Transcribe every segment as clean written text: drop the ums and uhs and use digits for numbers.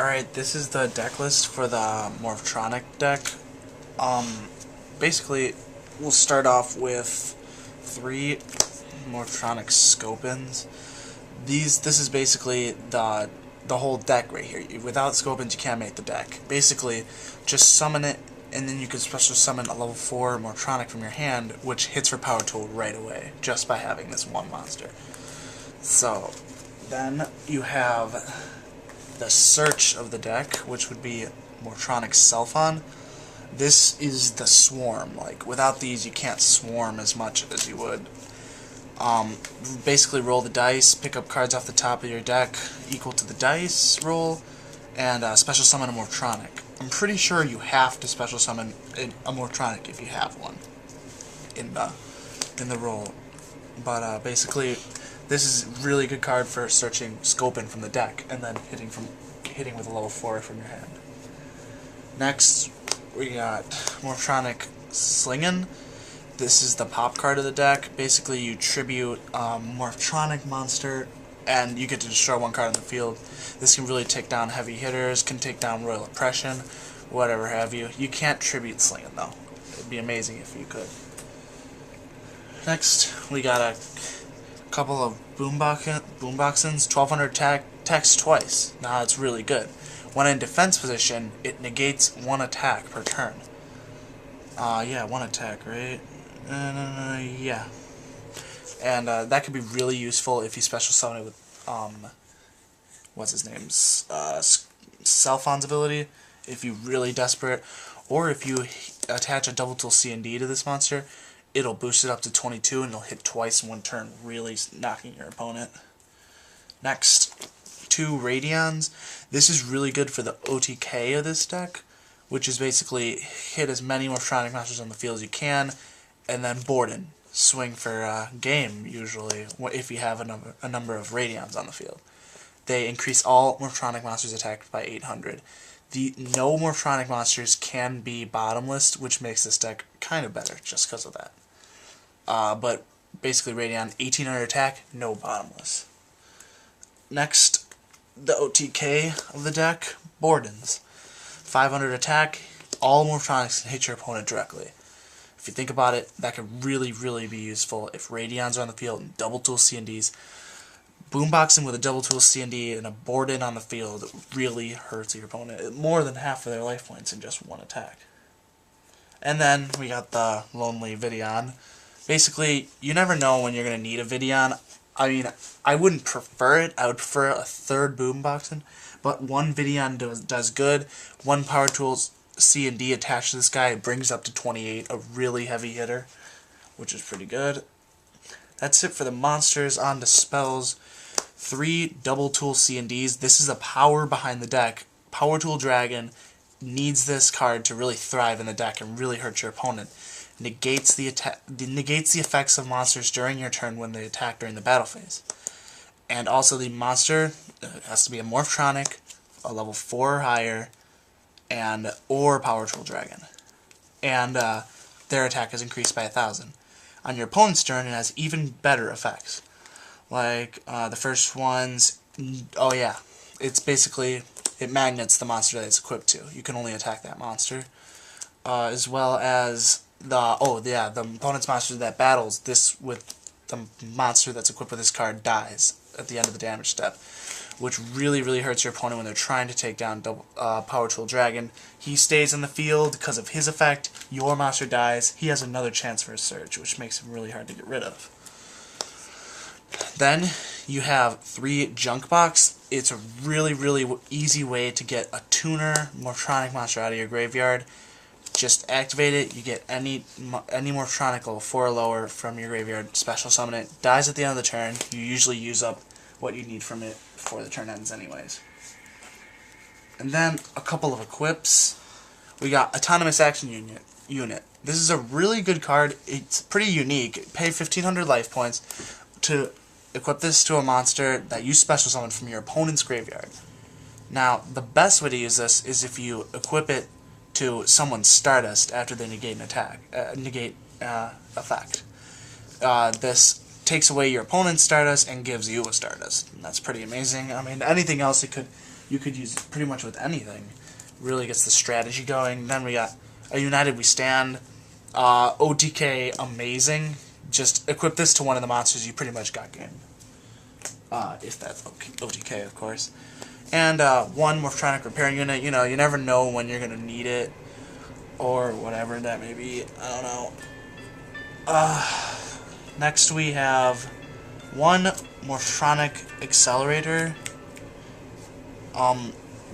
Alright, this is the deck list for the Morphtronic deck. Basically, we'll start off with 3 Morphtronic Scopins. This is basically the whole deck right here. Without Scopins, you can't make the deck. Basically, just summon it, and then you can special summon a level 4 Morphtronic from your hand, which hits for Power Tool right away, just by having this one monster. So, then you have the search of the deck, which would be Morphtronic Selfon. This is the swarm. Like, without these, you can't swarm as much as you would. Basically, roll the dice, pick up cards off the top of your deck equal to the dice roll, and special summon a Morphtronic. I'm pretty sure you have to special summon a Morphtronic if you have one in the roll. But basically, this is a really good card for searching Scopin from the deck and then hitting with a level 4 from your hand. Next, we got Morphtronic Slingin. This is the pop card of the deck. Basically, you tribute Morphtronic monster, and you get to destroy one card on the field. This can really take down heavy hitters, can take down Royal Oppression, whatever have you. You can't tribute Slingin, though. It'd be amazing if you could. Next, we got a couple of Boomboxins, 1200 attack, attacks twice. Now that's really good. When in defense position, it negates 1 attack per turn. Yeah, 1 attack, right? Yeah. And that could be really useful if you special summon it with, what's his name's, Selfon's ability, if you're really desperate. Or if you attach a double tool C&D to this monster, it'll boost it up to 22 and it'll hit twice in 1 turn, really knocking your opponent. Next, 2 Radions. This is really good for the OTK of this deck, which is basically hit as many Morphtronic monsters on the field as you can, and then Borden. Swing for game, usually, if you have a number of Radions on the field. They increase all Morphtronic monsters attacked by 800. No Morphtronic monsters can be bottomless, which makes this deck kind of better, just because of that. But basically Radion, 1800 attack, no bottomless. Next, the OTK of the deck, Borden's. 500 attack, all Morphtronics can hit your opponent directly. If you think about it, that could really, really be useful if Radions are on the field and double tool C&Ds. Boomboxing with a double tool C&D and a Borden on the field really hurts your opponent. More than half of their life points in just 1 attack. And then we got the Lonely Vidion. Basically, you never know when you're going to need a Vidion. I mean, I wouldn't prefer it. I would prefer a 3rd Boomboxing. But 1 Vidion does good. 1 Power Tools C&D attached to this guy brings up to 28, a really heavy hitter, which is pretty good. That's it for the monsters. On to spells. 3 double tool C&Ds. This is a power behind the deck. Power Tool Dragon needs this card to really thrive in the deck and really hurt your opponent. Negates the effects of monsters during your turn when they attack during the battle phase. And also the monster has to be a Morphtronic, a level 4 or higher, or Power Tool Dragon. And their attack is increased by 1000. On your opponent's turn, it has even better effects. Like, the first one's, oh yeah, it's basically, it magnets the monster that it's equipped to. You can only attack that monster. As well as the opponent's monster that battles this with the monster that's equipped with this card dies at the end of the damage step, which really, really hurts your opponent when they're trying to take down Power Tool Dragon. He stays in the field because of his effect. Your monster dies. He has another chance for a surge, which makes him really hard to get rid of. Then you have 3 Junk Box. It's a really, really easy way to get a tuner Morphtronic monster out of your graveyard. Just activate it, you get any Morphtronic level 4 or lower from your graveyard, special summon it, dies at the end of the turn. You usually use up what you need from it before the turn ends anyways. And then a couple of equips. We got Autonomous Action Unit. This is a really good card. It's pretty unique. Pay 1500 life points to equip this to a monster that you special summon from your opponent's graveyard. Now, the best way to use this is if you equip it to someone's Stardust after they negate an effect. This takes away your opponent's Stardust and gives you a Stardust. And that's pretty amazing. I mean, anything else you could use pretty much with anything. Really gets the strategy going. Then we got a United We Stand. OTK, amazing. Just equip this to one of the monsters, you pretty much got game. If that's OTK, of course. And one Morphtronic Repair Unit. You know, you never know when you're going to need it, or whatever that may be. I don't know. Next we have one Morphtronic Accelerator.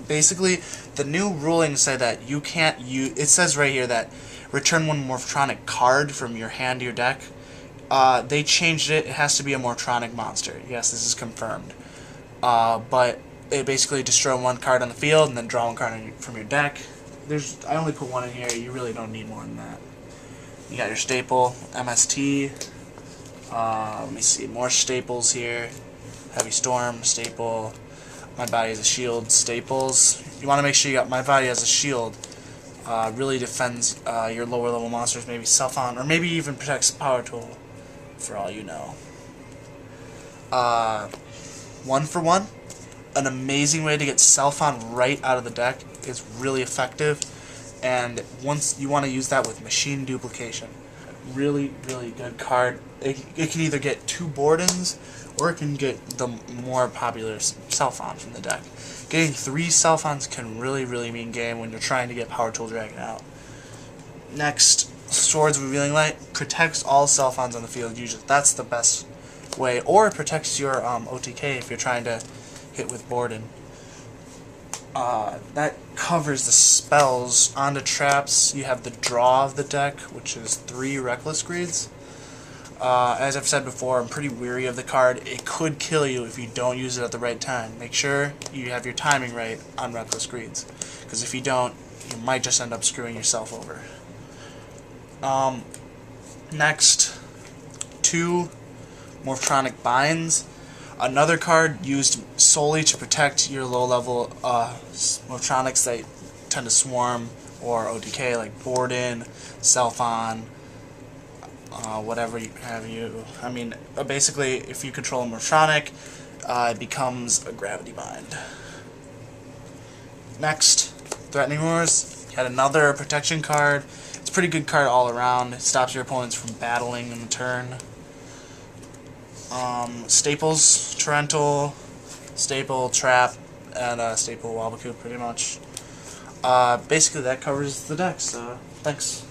Basically, the new rulings say that you can't use... It says right here that return one Morphtronic card from your hand to your deck. They changed it. It has to be a Morphtronic monster. Yes, this is confirmed. But it basically destroy one card on the field and then draw one card from your deck. I only put one in here. You really don't need more than that. You got your staple, MST. Let me see, more staples here. Heavy Storm, staple. My Body as a Shield, staples. You want to make sure you got My Body as a Shield. Really defends your lower level monsters, maybe Self-On, or maybe even protects Power Tool, for all you know. 1-for-1. An amazing way to get Self-On right out of the deck. It's really effective, and once you want to use that with Machine Duplication. Really, really good card. It can either get 2 Bordens, or it can get the more popular Self-On from the deck. Getting 3 Self-Ons can really, really mean game when you're trying to get Power Tool Dragon out. Next, Swords Revealing Light protects all Self-Ons on the field. Usually, that's the best way, or it protects your OTK if you're trying to hit with Borden. That covers the spells. Onto traps, you have the draw of the deck, which is 3 Reckless Greeds. As I've said before, I'm pretty weary of the card. It could kill you if you don't use it at the right time. Make sure you have your timing right on Reckless Greeds, because if you don't, you might just end up screwing yourself over. Next, 2 Morphtronic Binds. Another card used solely to protect your low-level Morphtronics that tend to swarm, or OTK, like Borden, Self-On, whatever you have you. I mean, basically, if you control a Morphtronic, it becomes a Gravity Bind. Next, Threatening Roars. You had another protection card. It's a pretty good card all around. It stops your opponents from battling in the turn. Staples, Torrential, Staple, Trap, and Staple Wabaku, pretty much. Basically, that covers the deck, so thanks.